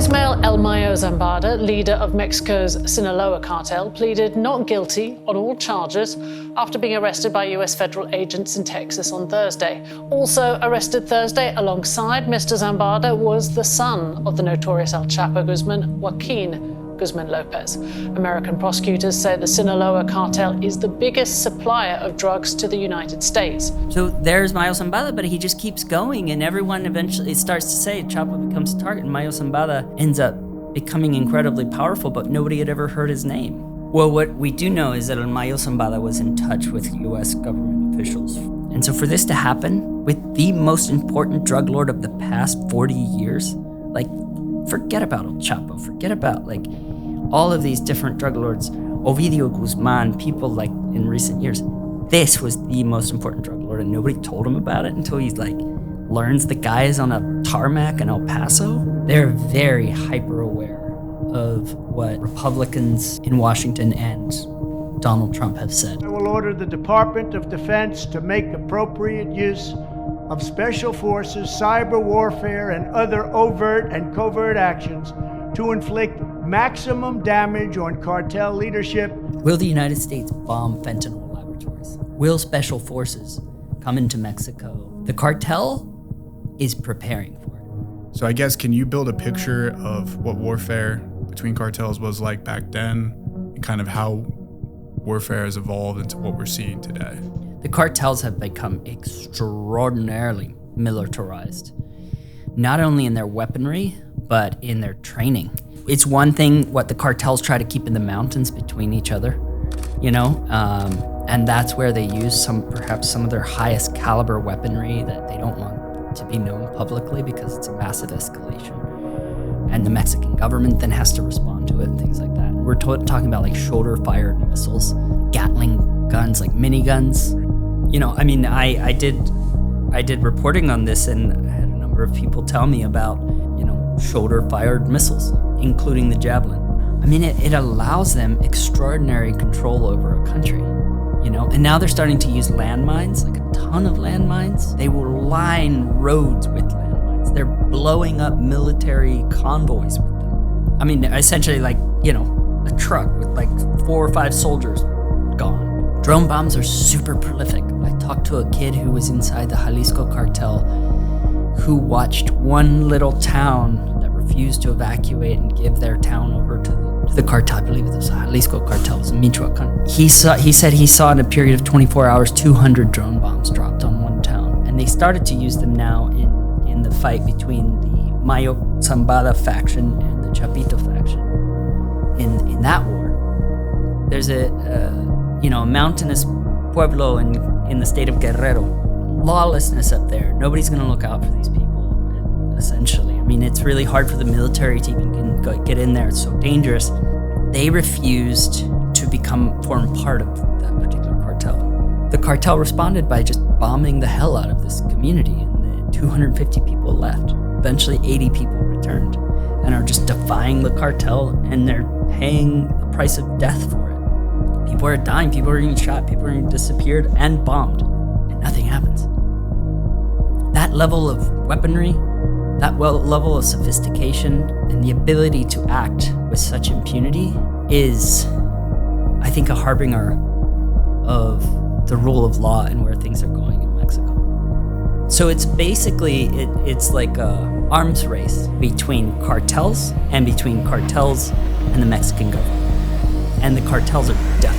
Ismael El Mayo Zambada, leader of Mexico's Sinaloa cartel, pleaded not guilty on all charges after being arrested by US federal agents in Texas on Thursday. Also arrested Thursday alongside Mr. Zambada was the son of the notorious El Chapo Guzman, Joaquin Guzman Lopez. American prosecutors say the Sinaloa cartel is the biggest supplier of drugs to the United States. So there's Mayo Zambada, but he just keeps going, and everyone eventually starts to say Chapo becomes a target, and Mayo Zambada ends up becoming incredibly powerful, but nobody had ever heard his name. Well, what we do know is that Mayo Zambada was in touch with US government officials. And so for this to happen with the most important drug lord of the past 40 years, like, forget about El Chapo, forget about like all of these different drug lords, Ovidio Guzman, people like in recent years. This was the most important drug lord, and nobody told him about it until he like learns the guy is on a tarmac in El Paso. They're very hyper aware of what Republicans in Washington and Donald Trump have said. I will order the Department of Defense to make appropriate use of special forces, cyber warfare, and other overt and covert actions to inflict maximum damage on cartel leadership. Will the United States bomb fentanyl laboratories? Will special forces come into Mexico? The cartel is preparing for it. So I guess, can you build a picture of what warfare between cartels was like back then, and kind of how warfare has evolved into what we're seeing today? The cartels have become extraordinarily militarized, not only in their weaponry, but in their training. It's one thing what the cartels try to keep in the mountains between each other, you know, and that's where they use perhaps some of their highest caliber weaponry that they don't want to be known publicly because it's a massive escalation. And the Mexican government then has to respond to it and things like that. We're talking about like shoulder-fired missiles, Gatling guns, like miniguns. You know, I mean, I did reporting on this, and I had a number of people tell me about, you know, shoulder-fired missiles, including the Javelin. I mean, it allows them extraordinary control over a country, you know? And now they're starting to use landmines, like a ton of landmines. They will line roads with landmines. They're blowing up military convoys with them. I mean, essentially like, you know, a truck with like 4 or 5 soldiers gone. Drone bombs are super prolific. I talked to a kid who was inside the Jalisco cartel who watched one little town that refused to evacuate and give their town over to the cartel. I believe it was the Jalisco cartel, it was in Michoacan. He said he saw in a period of 24 hours 200 drone bombs dropped on one town. And they started to use them now in the fight between the Mayo Zambada faction and the Chapito faction. In that war, there's a mountainous pueblo in the state of Guerrero. Lawlessness up there. Nobody's going to look out for these people, essentially. I mean, it's really hard for the military to even get in there. It's so dangerous. They refused to form part of that particular cartel. The cartel responded by just bombing the hell out of this community, and the 250 people left. Eventually, 80 people returned and are just defying the cartel, and they're paying the price of death for it. People are dying, people are getting shot, people are getting disappeared and bombed, and nothing happens. That level of weaponry, that level of sophistication, and the ability to act with such impunity is, I think, a harbinger of the rule of law and where things are going in Mexico. So it's basically, it's like a arms race between cartels and the Mexican government. And the cartels are definitely